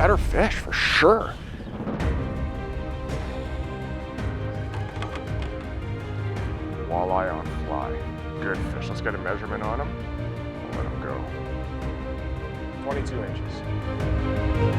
better fish for sure. Walleye on fly. Good fish. Let's get a measurement on him. We'll let him go. 22 inches.